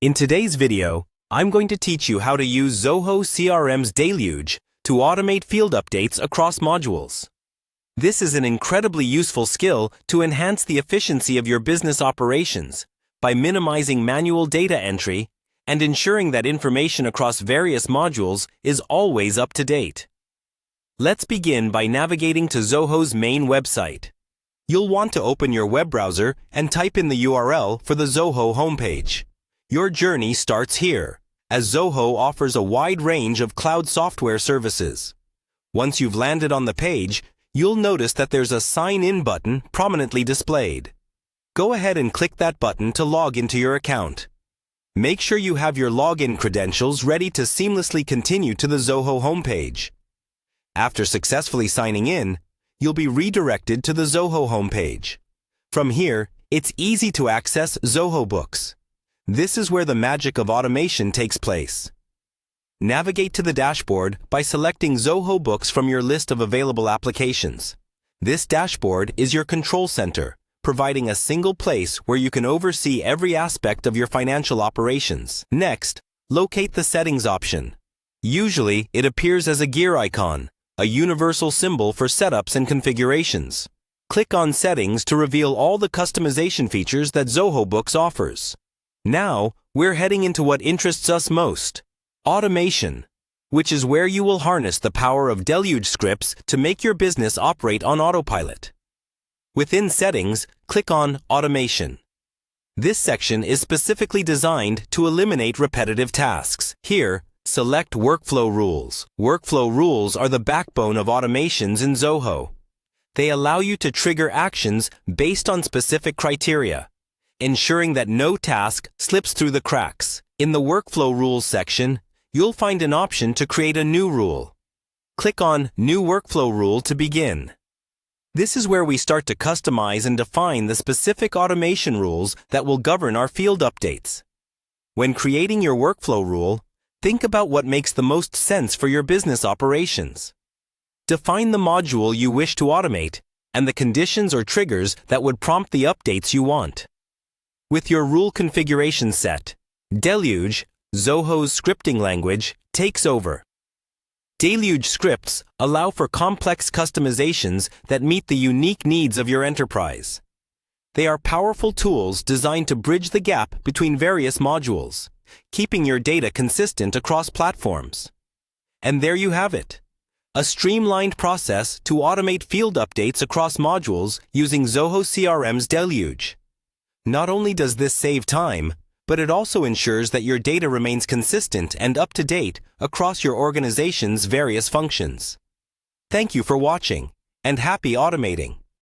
In today's video, I'm going to teach you how to use Zoho CRM's Deluge to automate field updates across modules. This is an incredibly useful skill to enhance the efficiency of your business operations by minimizing manual data entry and ensuring that information across various modules is always up to date. Let's begin by navigating to Zoho's main website. You'll want to open your web browser and type in the URL for the Zoho homepage. Your journey starts here, as Zoho offers a wide range of cloud software services. Once you've landed on the page, you'll notice that there's a Sign In button prominently displayed. Go ahead and click that button to log into your account. Make sure you have your login credentials ready to seamlessly continue to the Zoho homepage. After successfully signing in, you'll be redirected to the Zoho homepage. From here, it's easy to access Zoho Books. This is where the magic of automation takes place. Navigate to the dashboard by selecting Zoho Books from your list of available applications. This dashboard is your control center, providing a single place where you can oversee every aspect of your financial operations. Next, locate the Settings option. Usually, it appears as a gear icon, a universal symbol for setups and configurations. Click on Settings to reveal all the customization features that Zoho Books offers. Now, we're heading into what interests us most, automation, which is where you will harness the power of Deluge scripts to make your business operate on autopilot. Within Settings, click on Automation. This section is specifically designed to eliminate repetitive tasks. Here, select Workflow Rules. Workflow rules are the backbone of automations in Zoho. They allow you to trigger actions based on specific criteria, ensuring that no task slips through the cracks. In the Workflow Rules section, you'll find an option to create a new rule. Click on New Workflow Rule to begin. This is where we start to customize and define the specific automation rules that will govern our field updates. When creating your workflow rule, think about what makes the most sense for your business operations. Define the module you wish to automate and the conditions or triggers that would prompt the updates you want. With your rule configuration set, Deluge, Zoho's scripting language, takes over. Deluge scripts allow for complex customizations that meet the unique needs of your enterprise. They are powerful tools designed to bridge the gap between various modules, keeping your data consistent across platforms. And there you have it, a streamlined process to automate field updates across modules using Zoho CRM's Deluge. Not only does this save time, but it also ensures that your data remains consistent and up to date across your organization's various functions. Thank you for watching, and happy automating!